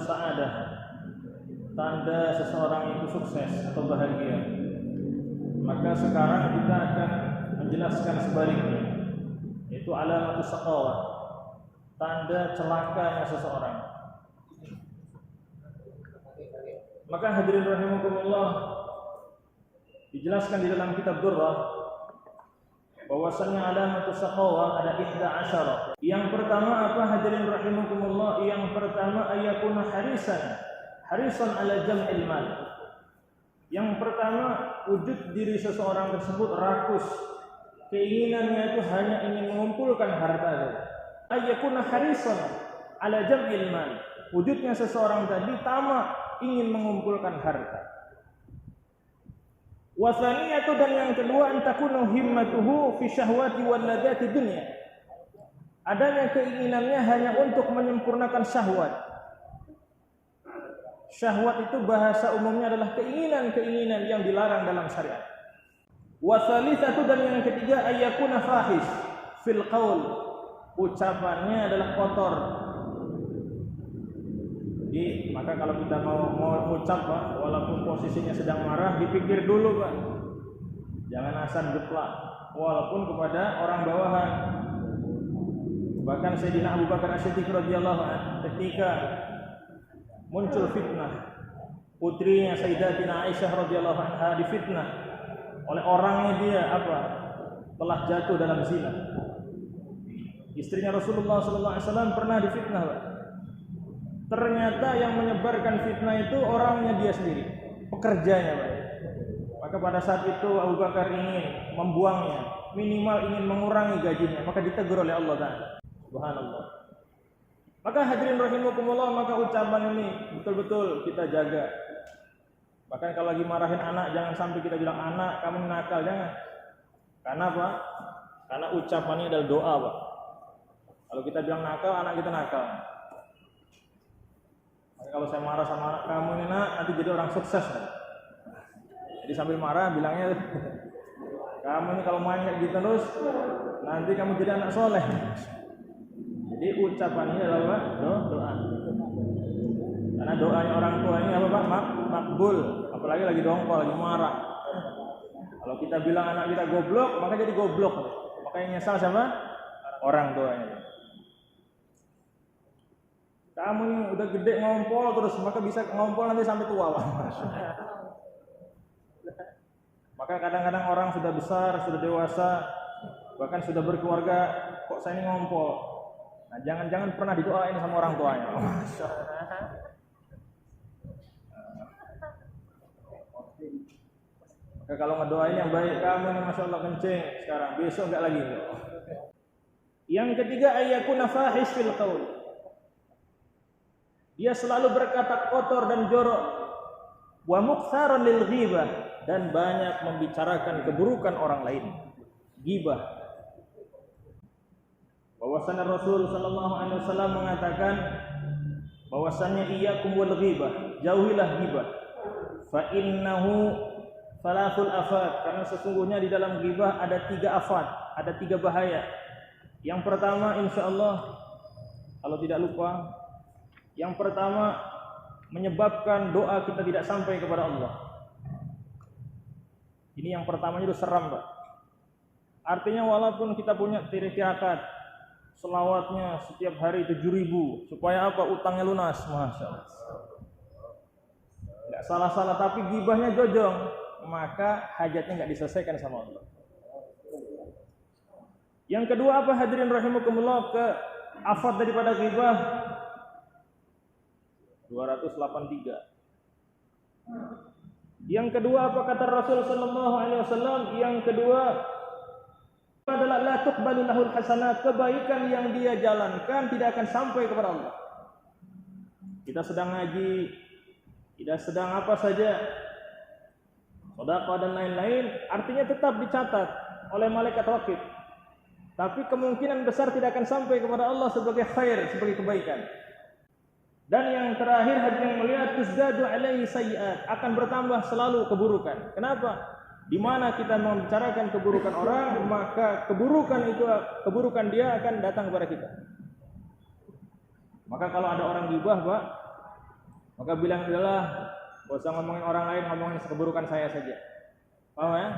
sa'adah, tanda seseorang itu sukses atau bahagia. Maka sekarang kita akan menjelaskan sebaliknya, yaitu alamatus shaqawah, tanda celakanya seseorang. Maka hadirin rahimakumullah, dijelaskan di dalam kitab Durrah bahwasannya alamatus shaqawah ada 11. Yang pertama apa hadirin rahimakumullah? Yang pertama ayakuna harisan ala jam'il mal. Yang pertama, wujud diri seseorang tersebut rakus, keinginannya itu hanya ingin mengumpulkan harta. Ayakuna harisan ala jam'il mal. Wujudnya seseorang tadi tamak, ingin mengumpulkan harta. Wasaniyatu, dan yang kedua, antakunu himmatuhu fi syahwati wal ladzati dunya. Adanya keinginannya hanya untuk menyempurnakan syahwat. Syahwat itu bahasa umumnya adalah keinginan-keinginan yang dilarang dalam syariat. Wasalitsatu, dan yang ketiga, ayyakuna fahish fil qaul. Ucapannya adalah kotor. Jadi, maka kalau kita mau ucap, Pak, walaupun posisinya sedang marah, dipikir dulu, Pak. Jangan asal geplak, walaupun kepada orang bawahan. Bahkan Sayyidina Abu Bakar As-Siddiq radhiyallahu anhu ketika muncul fitnah, putrinya Sayyidatina Aisyah radhiyallahu anha difitnah oleh orangnya dia telah jatuh dalam zina. Istrinya Rasulullah sallallahu alaihi wasallam pernah difitnah, Pak. Ternyata yang menyebarkan fitnah itu orangnya dia sendiri, pekerjanya, Pak. Maka pada saat itu Abu Bakar ingin membuangnya, minimal ingin mengurangi gajinya, maka ditegur oleh Allah Ta'ala. Subhanallah. Maka hadirin rahimakumullah, maka ucapan ini betul-betul kita jaga. Bahkan kalau lagi marahin anak, jangan sampai kita bilang, anak kamu nakal, jangan. Karena apa? Karena ucapannya adalah doa, Pak. Kalau kita bilang nakal, anak kita nakal. Kalau saya marah sama anak kamu ini, nak, nanti jadi orang sukses. Jadi sambil marah bilangnya, kamu ini kalau main kayak gitu terus, nanti kamu jadi anak soleh. Jadi ucapan ini adalah doa. Karena doanya orang tua ini apa, Pak? Makbul. Apalagi lagi dongkol, lagi marah. Kalau kita bilang anak kita goblok, maka jadi goblok. Maka yang nyesal siapa? Orang tuanya. Kamu ini udah gede ngompol terus, maka bisa ngompol nanti sampai tua, Pak. Maka kadang-kadang orang sudah besar, sudah dewasa, bahkan sudah berkeluarga, kok saya ini ngompol. Nah, jangan-jangan pernah didoain sama orang tuanya. Maka kalau ngedoain yang baik, kamu ini masya Allah kencing sekarang, besok enggak lagi. Yang ketiga, ayyakuna fahish fil qaul. Dia selalu berkata kotor dan jorok. Wa muktsaran lil ghibah, dan banyak membicarakan keburukan orang lain. Ghibah. Bahwasannya Rasul sallallahu alaihi wasallam mengatakan bahwasannya iyyakum wal ghibah, jauhilah ghibah. Fa innahu thalathul afat, karena sesungguhnya di dalam ghibah ada 3 afat, ada 3 bahaya. Yang pertama, insyaallah kalau tidak lupa, yang pertama menyebabkan doa kita tidak sampai kepada Allah. Ini yang pertamanya itu seram, Pak. Artinya walaupun kita punya tirakat, selawatnya setiap hari 7.000, supaya apa? Utangnya lunas, masya Allah. Tidak salah-salah, tapi gibahnya jojong, maka hajatnya nggak diselesaikan sama Allah. Yang kedua apa hadirin rahimakumullah, ke afat daripada ghibah 283. Yang kedua apa kata Rasul sallallahu alaihi wasallam? Yang kedua adalah la tuqbalu lahul hasanat, kebaikan yang dia jalankan tidak akan sampai kepada Allah. Kita sedang ngaji, kita sedang apa saja, sedekah dan lain-lain, artinya tetap dicatat oleh malaikat raqib. Tapi kemungkinan besar tidak akan sampai kepada Allah sebagai khair, sebagai kebaikan. Dan yang terakhir, hadirin melihat tuzdadu alaihi sayyi'at, akan bertambah selalu keburukan. Kenapa? Di mana kita membicarakan keburukan orang, maka keburukan dia akan datang kepada kita. Maka kalau ada orang gibah, Pak, Maka bilang adalah gak usah ngomongin orang lain, ngomongin keburukan saya saja. Paham ya?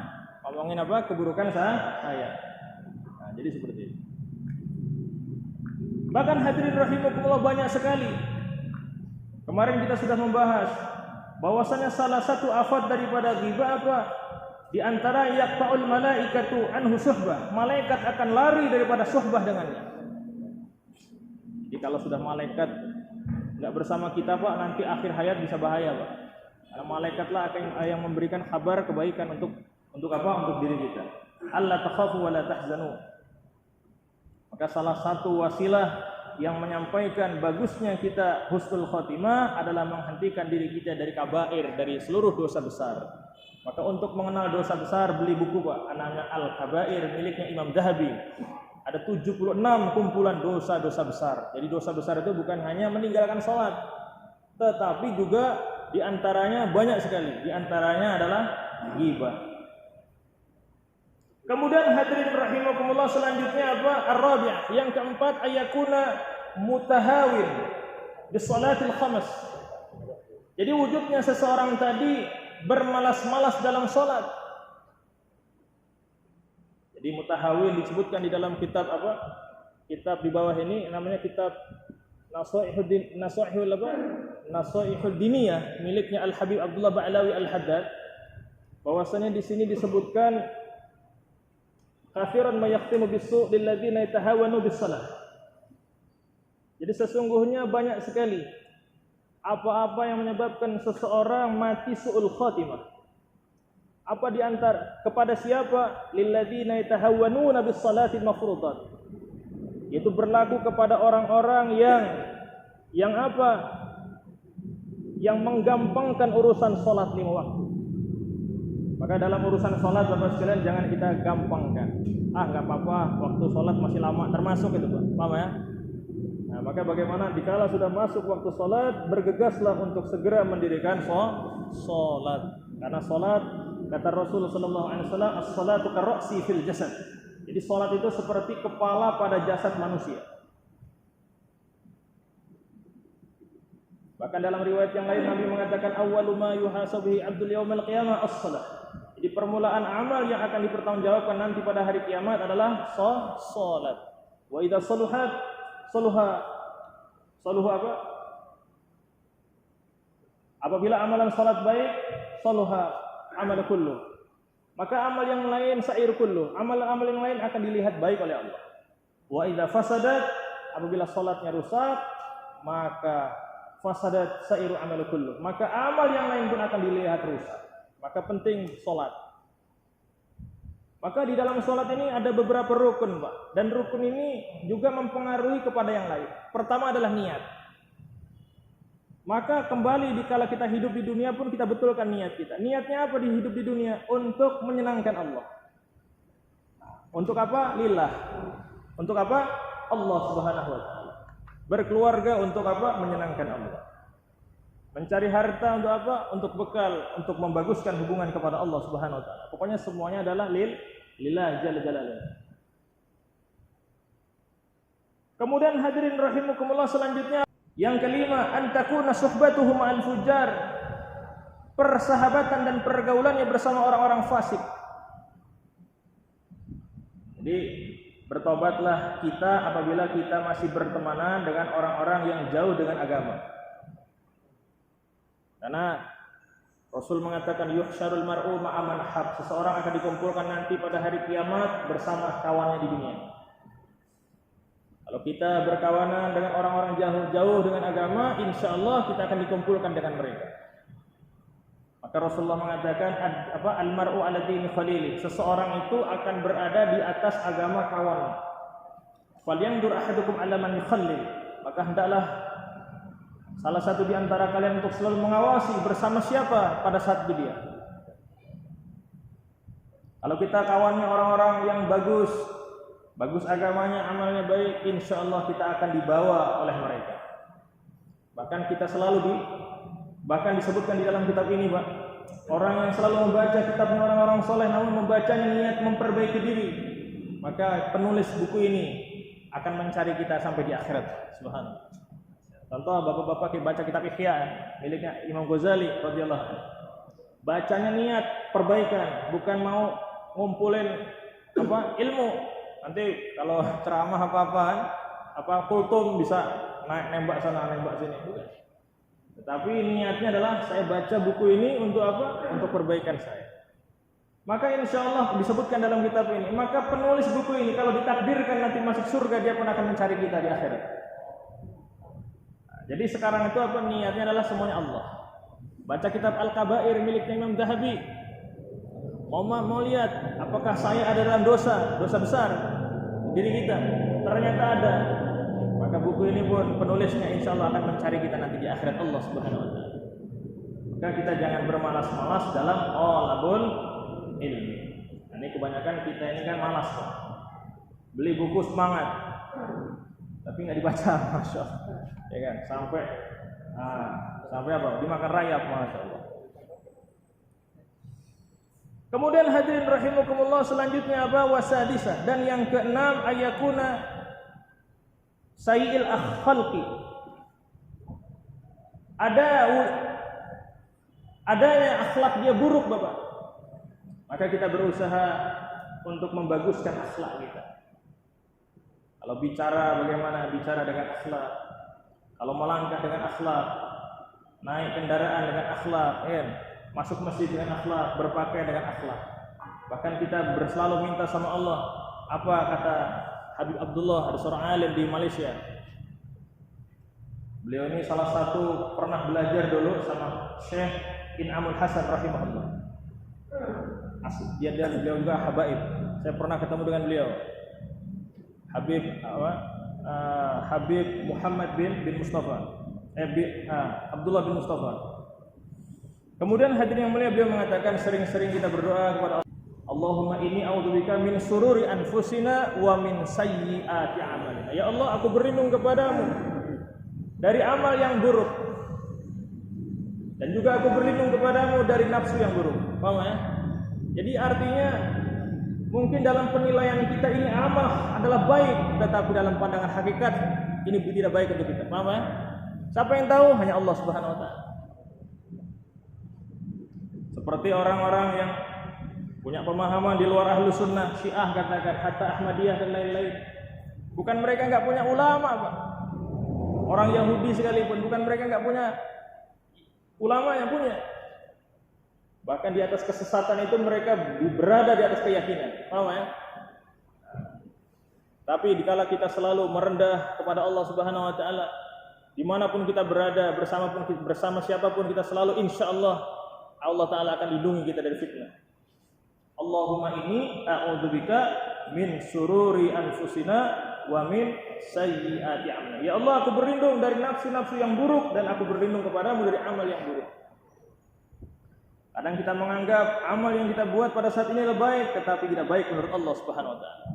Ngomongin apa? Keburukan saya. Nah, jadi seperti itu. Bahkan hadirin rahimakumullah, banyak sekali. Kemarin kita sudah membahas bahwasanya salah satu afat daripada ghibah apa? Di antara yaqta'ul malaikatu anhu suhbah. Malaikat akan lari daripada suhbah dengannya. Jadi kalau sudah malaikat enggak bersama kita, Pak, nanti akhir hayat bisa bahaya, Pak. Karena malaikatlah akan yang memberikan kabar kebaikan untuk apa? Untuk diri kita. Allah takhafu wa la tahzanu. Maka salah satu wasilah yang menyampaikan bagusnya kita husnul khotimah adalah menghentikan diri kita dari kabair, dari seluruh dosa besar. Maka untuk mengenal dosa besar, beli buku, Pak, namanya Al-Kabair miliknya Imam Dhahabi. Ada 76 kumpulan dosa-dosa besar. Jadi dosa besar itu bukan hanya meninggalkan sholat, tetapi juga diantaranya banyak sekali. Diantaranya adalah ghibah. Kemudian hadirin rahimakumullah, selanjutnya apa? Ar-rabi', yang keempat, ayakuna mutahawin di sholatil khams. Jadi wujudnya seseorang tadi bermalas-malas dalam sholat. Jadi mutahawin disebutkan di dalam kitab apa? Kitab di bawah ini namanya kitab Nasaihul Diniyah miliknya Al-Habib Abdullah Ba'lawi Al-Haddad. Bahwasanya di sini disebutkan kafiran mayaqtimu bisu' lilladzina yatahawanu bis-shalah. Jadi sesungguhnya banyak sekali apa-apa yang menyebabkan seseorang mati su'ul khatimah. Apa di antara kepada siapa? Lilladzina yatahawwanuna bis-salati mafruḍat. Yaitu berlaku kepada orang-orang yang apa? Yang menggampangkan urusan salat 5 waktu. Maka dalam urusan salat, Bapak sekalian, jangan kita gampangkan. Enggak apa-apa, waktu salat masih lama, termasuk itu, Pak. Paham ya? Nah, maka bagaimana dikala sudah masuk waktu salat, bergegaslah untuk segera mendirikan salat. Karena salat, kata Rasul sallallahu alaihi wasallam, as-salatu karra'si fil jasad. Jadi salat itu seperti kepala pada jasad manusia. Bahkan dalam riwayat yang lain Nabi mengatakan awwalu ma yuhasabuhu 'abdul yaumil qiyamah as-shalah. Jadi permulaan amal yang akan dipertanggungjawabkan nanti pada hari kiamat adalah salat. Wa idza saluhat saluha apa? Apabila amalan salat baik, saluha amal kullu. Maka amal yang lain sair kullu. Amal-amal yang lain akan dilihat baik oleh Allah. Wa idza fasadat, apabila salatnya rusak, maka fasadat sairu amal kullu. Maka amal yang lain pun akan dilihat rusak. Maka penting salat. Maka di dalam salat ini ada beberapa rukun, Pak. Dan rukun ini juga mempengaruhi kepada yang lain. Pertama adalah niat. Maka kembali dikala kita hidup di dunia pun kita betulkan niat kita. Niatnya apa di hidup di dunia? Untuk menyenangkan Allah. Untuk apa? Lillah. Untuk apa? Allah Subhanahu wa taala. Berkeluarga untuk apa? Menyenangkan Allah. Mencari harta untuk apa? Untuk bekal, untuk membaguskan hubungan kepada Allah Subhanahu wa taala. Pokoknya semuanya adalah lillah jalla jalaluhu. Kemudian hadirin rahimakumullah, selanjutnya yang kelima, antakuna suhbatuhum ma'al fujar. Persahabatan dan pergaulannya bersama orang-orang fasik. Jadi bertobatlah kita apabila kita masih bertemanan dengan orang-orang yang jauh dengan agama. Karena Rasul mengatakan yuhsyarul mar'u ma'a man hab. Seseorang akan dikumpulkan nanti pada hari kiamat bersama kawannya di dunia. Kalau kita berkawanan dengan orang-orang jauh dengan agama, insya Allah kita akan dikumpulkan dengan mereka. Maka Rasulullah mengatakan al-mar'u ala dini khalili. Seseorang itu akan berada di atas agama kawannya. Falyanzur ahadukum ala man yukhallil. Maka hendaklah salah satu di antara kalian untuk selalu mengawasi bersama siapa pada saat itu dia. Kalau kita kawannya orang-orang yang bagus agamanya, amalnya baik, insya Allah kita akan dibawa oleh mereka. Bahkan kita bahkan disebutkan di dalam kitab ini, Pak, orang yang selalu membaca kitabnya orang-orang soleh namun membacanya niat memperbaiki diri, maka penulis buku ini akan mencari kita sampai di akhirat. Subhanallah. Contoh bapak-bapak baca kitab Ihya miliknya Imam Ghazali radhiyallahu anhu. Bacanya niat perbaikan, bukan mau ngumpulin ilmu. Nanti kalau ceramah kultum bisa nembak sana nembak sini. Bukan. Tetapi niatnya adalah saya baca buku ini untuk apa? Untuk perbaikan saya. Maka insya Allah disebutkan dalam kitab ini, maka penulis buku ini kalau ditakdirkan nanti masuk surga, dia pun akan mencari kita di akhirat. Nah, jadi sekarang itu apa? Niatnya adalah semuanya Allah. Baca kitab Al-Kabair miliknya Imam Zahabi. Mau lihat apakah saya ada dalam dosa besar diri kita. Ternyata ada. Maka buku ini pun penulisnya insya Allah akan mencari kita nanti di akhirat Allah Subhanahu wa taala. Maka kita jangan bermalas-malas dalam talabul ilmi. Nah, ini kebanyakan kita ini kan malas, Pak. Beli buku semangat, tapi nggak dibaca, masya Allah. Ya kan, sampai apa? Dimakan rayap, masya Allah. Kemudian hadirin rahimakumullah, selanjutnya apa? Wasadisa. Dan yang keenam, ayakuna sayil akhlaqi. Adanya akhlak dia buruk, Bapak. Maka kita berusaha untuk membaguskan akhlak kita. Kalau bicara bagaimana? Bicara dengan akhlak. Kalau melangkah dengan akhlak, naik kendaraan dengan akhlak, masuk masjid dengan akhlak, berpakaian dengan akhlak. Bahkan kita selalu minta sama Allah. Apa kata Habib Abdullah, ada seorang alim di Malaysia. Beliau ini salah satu pernah belajar dulu sama Syekh In'amul Hasan rahimahullah. Dia juga habaib. Saya pernah ketemu dengan beliau. Habib Muhammad bin Mustafa. Abdullah bin Mustafa. Kemudian hadirin yang mulia, beliau mengatakan sering-sering kita berdoa kepada Allah. Allahumma inni a'udzubika min sururi anfusina wa min sayyiati a'malina. Ya Allah, aku berlindung kepadamu dari amal yang buruk. Dan juga aku berlindung kepadamu dari nafsu yang buruk. Paham ya? Jadi artinya mungkin dalam penilaian kita ini amal adalah baik, tetapi dalam pandangan hakikat ini tidak baik untuk kita. Paham ya? Siapa yang tahu? Hanya Allah Subhanahu wa taala. Seperti orang-orang yang punya pemahaman di luar ahlu sunnah, Syiah katakan, hatta Ahmadiyah dan lain-lain. Bukan mereka enggak punya ulama, Pak. Orang Yahudi sekalipun, bukan mereka enggak punya ulama yang punya. Bahkan di atas kesesatan itu mereka berada di atas keyakinan. Paham ya? Tapi dikala kita selalu merendah kepada Allah Subhanahu wa taala, dimanapun kita berada, bersama siapapun kita selalu insyaallah Allah taala akan lindungi kita dari fitnah. Allahumma inni a'udzubika min sururi anfusina wa min sayyiati a'malina. Ya Allah, aku berlindung dari nafsu-nafsu yang buruk dan aku berlindung kepadamu dari amal yang buruk. Kadang kita menganggap amal yang kita buat pada saat ini adalah baik, tetapi tidak baik menurut Allah Subhanahu wa taala.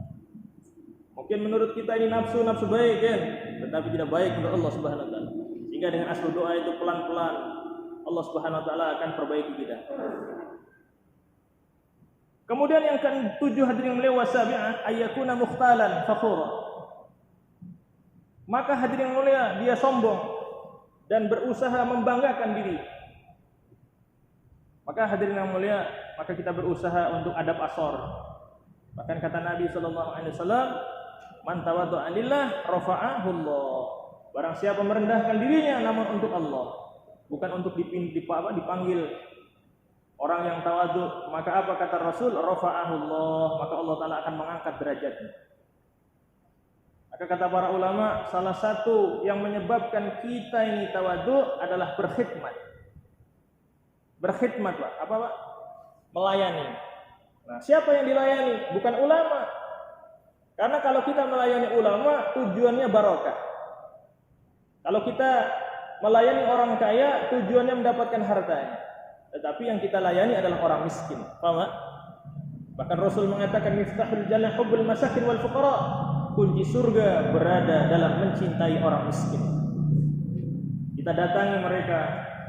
Mungkin menurut kita ini nafsu baik kan, tetapi tidak baik menurut Allah Subhanahu wa taala. Sehingga dengan asal doa itu pelan-pelan Allah Subhanahu wa taala akan perbaiki kita. Kemudian yang ke-7 hadirin yang mulia, wasabi'ah ayyakuna mukhtalan fakhura. Maka hadirin yang mulia, dia sombong dan berusaha membanggakan diri. Maka hadirin yang mulia, maka kita berusaha untuk adab asor. Bahkan kata Nabi sallallahu alaihi wasallam, man tawaddu'a lillah rafa'ahu Allah. Barang siapa merendahkan dirinya namun untuk Allah, bukan untuk dipanggil orang yang tawadhu, maka apa kata Rasul? Rafa'ahu Allah, maka Allah taala akan mengangkat derajatnya. Maka kata para ulama, salah satu yang menyebabkan kita ini tawadhu adalah berkhidmat. Berkhidmat, Pak. Apa, Pak? Melayani. Nah, siapa yang dilayani? Bukan ulama. Karena kalau kita melayani ulama, tujuannya barokah. Kalau kita melayani orang kaya, tujuannya mendapatkan hartanya. Tetapi yang kita layani adalah orang miskin. Paham? Bahkan Rasul mengatakan miftahul jannah hubbul masakin wal fuqara. Kunci surga berada dalam mencintai orang miskin. Kita datangi mereka,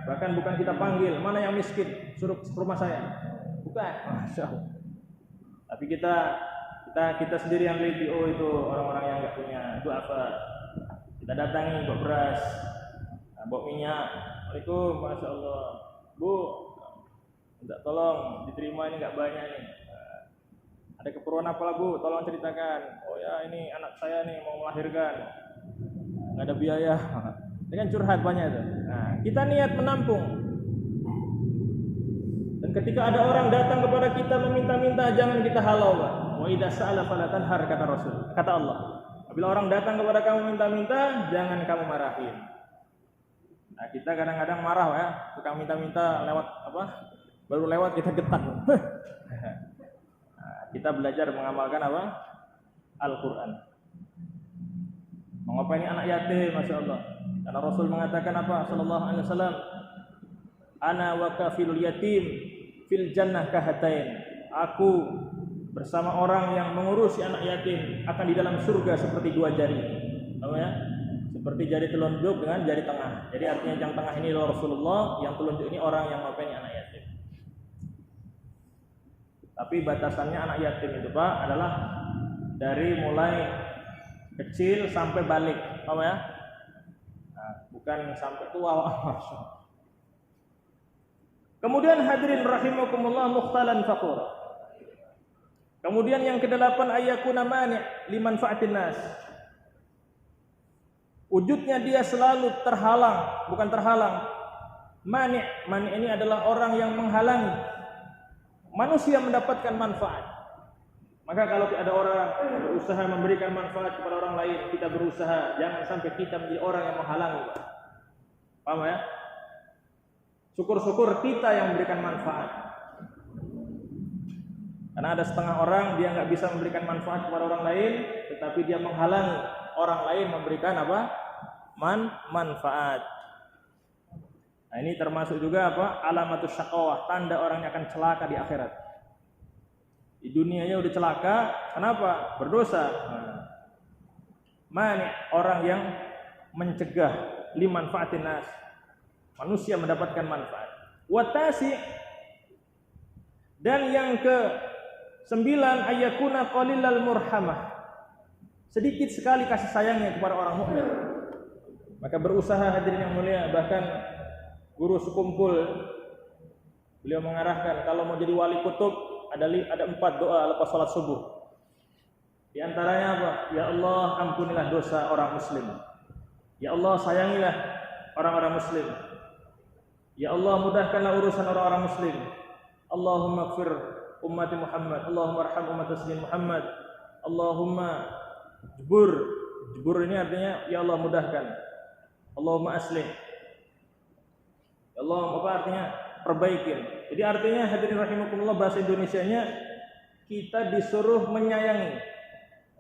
bahkan bukan kita panggil, mana yang miskin, suruh ke rumah saya. Bukan, masya Allah. Tapi kita sendiri yang lihat, oh itu orang-orang yang enggak punya duafa. Kita datangi bawa beras, Nah, bawa minyak. Assalamualaikum, masya Allah. Bu, minta tolong diterima ini nggak banyak nih. Ada keperluan apa lah Bu? Tolong ceritakan. Oh ya ini anak saya nih mau melahirkan, nggak ada biaya. Ini kan curhat banyak itu. Nah, kita niat menampung. Dan ketika ada orang datang kepada kita meminta-minta, jangan kita halau, Pak. Wa idza sa'ala fala tanhar, kata Rasul. Kata Allah. Apabila orang datang kepada kamu minta-minta, jangan kamu marahin. Nah, kita kadang-kadang marah ya, tukang minta-minta lewat apa? Baru lewat kita getak. Nah, kita belajar mengamalkan apa? Al-Qur'an. Mengapa ini anak yatim, masya Allah. Karena Rasul mengatakan apa? Sallallahu alaihi wasallam, ana wa kafilul yatim fil jannah kahatain. Aku bersama orang yang mengurusi anak yatim akan di dalam surga seperti dua jari. Tahu ya? Seperti jari telunjuk dengan jari tengah. Jadi artinya yang tengah ini adalah Rasulullah, yang telunjuk ini orang yang ini anak yatim. Tapi batasannya anak yatim itu Pak adalah dari mulai kecil sampai balik. Tahu ya? Nah, bukan sampai tua. Kemudian hadirin rahimakumullah mukhtalan faqur. Kemudian yang kedelapan ayyakuna mani' limanfa'atin nas. Wujudnya dia selalu terhalang, bukan terhalang. Mani' ini adalah orang yang menghalangi manusia mendapatkan manfaat. Maka kalau ada orang berusaha memberikan manfaat kepada orang lain, kita berusaha jangan sampai kita menjadi orang yang menghalangi. Paham ya? Syukur-syukur kita yang memberikan manfaat. Karena ada setengah orang dia nggak bisa memberikan manfaat kepada orang lain, tetapi dia menghalangi orang lain memberikan apa? Manfaat. Nah, ini termasuk juga apa? Alamatus syaqawah, tanda orang yang akan celaka di akhirat. Di dunianya udah celaka, kenapa? Berdosa. Mani orang yang mencegah limanfaatin nas. Manusia mendapatkan manfaat. Watasi, dan yang ke-9 ayyakuna qalilal murhamah. Sedikit sekali kasih sayangnya kepada orang mukmin. Maka berusaha hadirin yang mulia, bahkan guru sekumpul beliau mengarahkan kalau mau jadi wali kutub ada 4 doa lepas salat subuh. Di antaranya apa? Ya Allah, ampunilah dosa orang muslim. Ya Allah, sayangilah orang-orang muslim. Ya Allah, mudahkanlah urusan orang-orang muslim. Allahumma ighfir ummati Muhammad. Allahumma arham umat muslim Muhammad. Allahumma jbur ini artinya ya Allah mudahkan. Allahumma aslih. Ya Allah, apa artinya? Perbaikin. Jadi artinya hadirin rahimakumullah, bahasa Indonesianya kita disuruh menyayangi.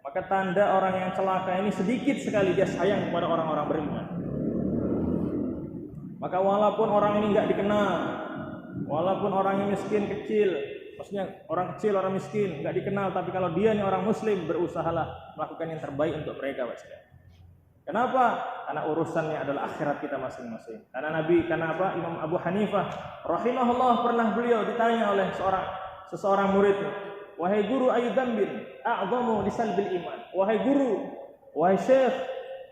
Maka tanda orang yang celaka ini sedikit sekali dia sayang kepada orang-orang beriman. Maka walaupun orang ini enggak dikenal, walaupun orangnya miskin kecil, maksudnya orang kecil, orang miskin enggak dikenal, tapi kalau dia nih orang muslim, berusahalah melakukan yang terbaik untuk mereka, Pak. Kenapa? Karena urusannya adalah akhirat kita masing-masing. Karena apa? Imam Abu Hanifah rahimahullah pernah beliau ditanya oleh seseorang muridnya, "Wahai guru, ayu dzambin a'dhamu lisalbil iman?" Wahai guru, wahai syekh,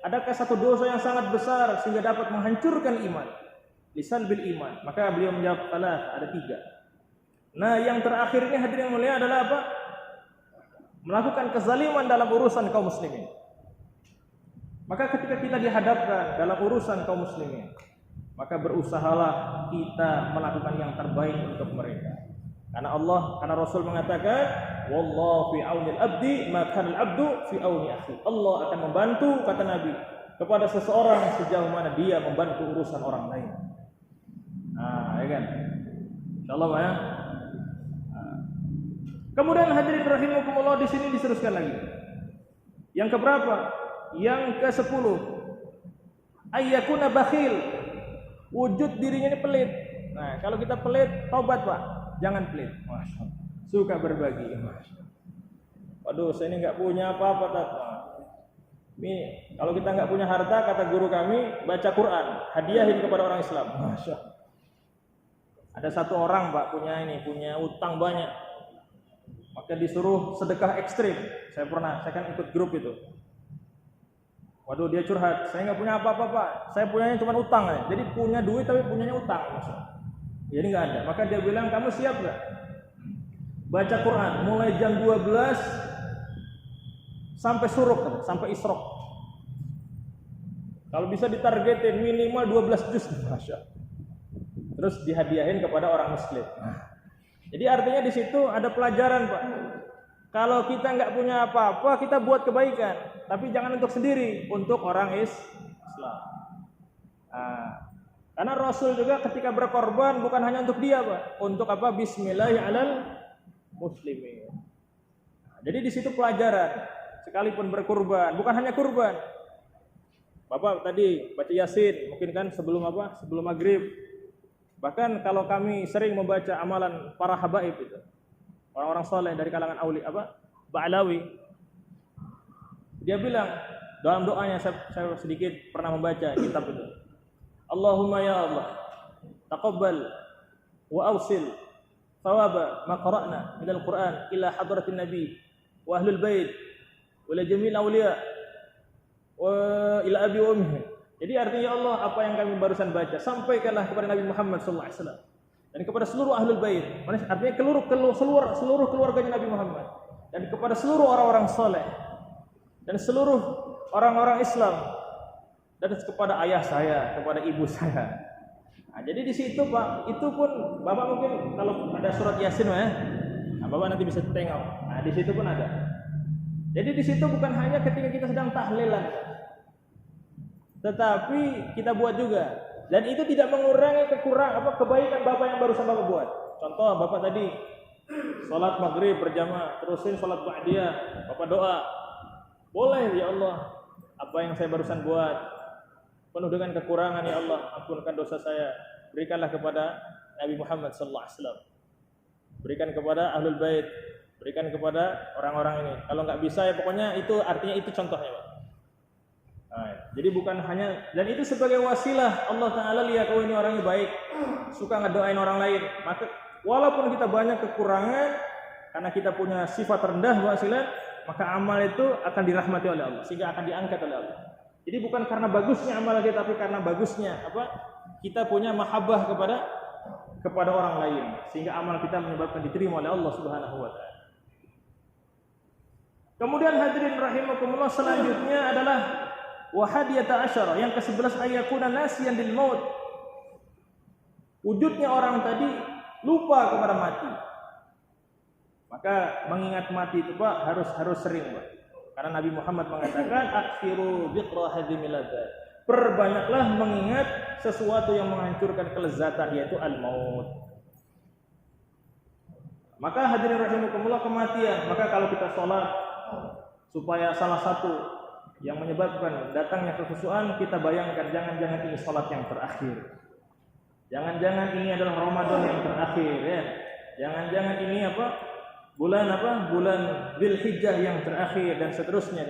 adakah satu dosa yang sangat besar sehingga dapat menghancurkan iman? Lisalbil iman. Maka beliau menjawab, ada 3. Nah, yang terakhir ini hadirin yang mulia adalah apa? Melakukan kezaliman dalam urusan kaum muslimin. Maka ketika kita dihadapkan dalam urusan kaum muslimin, maka berusahalah kita melakukan yang terbaik untuk mereka. Karena Rasul mengatakan, wallahu fi aunil abdi ma kana al-abdu fi auni akhi. Allah akan membantu, kata Nabi, kepada seseorang sejauh mana dia membantu urusan orang lain. Nah, ya kan? Insyaallah ya. Kemudian hadirin rahimakumullah, di sini diteruskan lagi. Yang keberapa? Yang ke-10. Ayyakuna bakhil. Wujud dirinya ini pelit. Nah, kalau kita pelit, taubat, Pak. Jangan pelit. Masya Allah. Suka berbagi. Masya Allah. Waduh, saya ini enggak punya apa-apa, Tat. Ini kalau kita enggak punya harta, kata guru kami, baca Quran, hadiahin kepada orang Islam. Masya Allah. Ada satu orang, Pak, punya utang banyak. Maka disuruh sedekah ekstrim. Saya kan ikut grup itu. Waduh, dia curhat, saya nggak punya apa-apa Pak, saya punyanya cuma utang aja. Jadi punya duit tapi punyanya utang maksudnya. Jadi nggak ada. Maka dia bilang, kamu siap nggak baca Quran mulai jam 12 sampai suruk, sampai isrok. Kalau bisa ditargetin minimal 12 juz, masya. Terus dihadiahin kepada orang muslim. Jadi artinya di situ ada pelajaran Pak. Kalau kita nggak punya apa-apa, kita buat kebaikan, tapi jangan untuk sendiri, untuk orang Islam. Karena Rasul juga ketika berkorban bukan hanya untuk dia Pak, untuk apa? Bismillahirrahmanirrahim. Jadi di situ pelajaran, sekalipun berkorban, bukan hanya kurban. Bapak tadi baca Yasin, mungkin kan sebelum apa? Sebelum maghrib. Bahkan kalau kami sering membaca amalan para habaib itu, orang-orang soleh dari kalangan auli Ba'lawi, dia bilang dalam doanya, saya sedikit pernah membaca kitab itu, Allahumma ya Allah taqabbal wa awsil thawaba ma qara'na minal Qur'an ila hadratin nabi wa ahlul bait wa ila jamil awliya wa ila abi wa ummi. Jadi artinya ya Allah, apa yang kami barusan baca sampaikanlah kepada Nabi Muhammad sallallahu alaihi wasallam dan kepada seluruh ahlul bait. Artinya seluruh keluarganya Nabi Muhammad dan kepada seluruh orang-orang soleh dan seluruh orang-orang Islam dan kepada ayah saya, kepada ibu saya. Nah, jadi di situ Pak, itu pun Bapak mungkin kalau ada surat Yasin ya, nah, Bapak nanti bisa tengok. Nah, di situ pun ada. Jadi di situ bukan hanya ketika kita sedang tahlilan, tetapi kita buat juga, dan itu tidak mengurangi kebaikan Bapak yang barusan Bapak buat. Contoh Bapak tadi salat maghrib berjamaah, terusin salat ba'diyah, Bapak doa, boleh ya Allah, apa yang saya barusan buat penuh dengan kekurangan, ya Allah ampunkan dosa saya, berikanlah kepada Nabi Muhammad sallallahu alaihi wasallam, berikan kepada ahlul bait, berikan kepada orang-orang ini. Kalau nggak bisa ya pokoknya itu, artinya itu contohnya Pak. Nah, jadi bukan hanya, dan itu sebagai wasilah Allah Ta'ala lihat, oh ini orangnya baik, suka ngedoain orang lain, maka walaupun kita banyak kekurangan, karena kita punya sifat rendah wasilah, maka amal itu akan dirahmati oleh Allah, sehingga akan diangkat oleh Allah. Jadi bukan karena bagusnya amal kita, tapi karena bagusnya kita punya mahabbah kepada orang lain, sehingga amal kita menyebabkan diterima oleh Allah Subhanahu wa Ta'ala. Kemudian hadirin rahimakumullah, selanjutnya adalah wahadiyata asyara, yang ke-11, ayakuna nasiyan lil maut. Wujudnya orang tadi lupa kepada mati. Maka mengingat mati itu Pak harus sering Pak. Karena Nabi Muhammad mengatakan aksiru dzikra hadzimil ladzat. Perbanyaklah mengingat sesuatu yang menghancurkan kelezatan, yaitu al-maut. Maka hadirin rahimakumullah, kematian. Maka kalau kita sholat, supaya salah satu yang menyebabkan datangnya kekhusyuan, kita bayangkan jangan-jangan ini sholat yang terakhir, jangan-jangan ini adalah Ramadan yang terakhir, ya. Jangan-jangan ini bulan Dzulhijjah yang terakhir, dan seterusnya.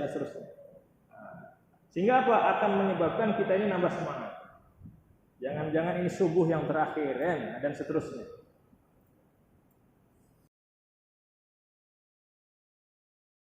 Sehingga akan menyebabkan kita ini nambah semangat. Jangan-jangan ini subuh yang terakhir, ya, dan seterusnya.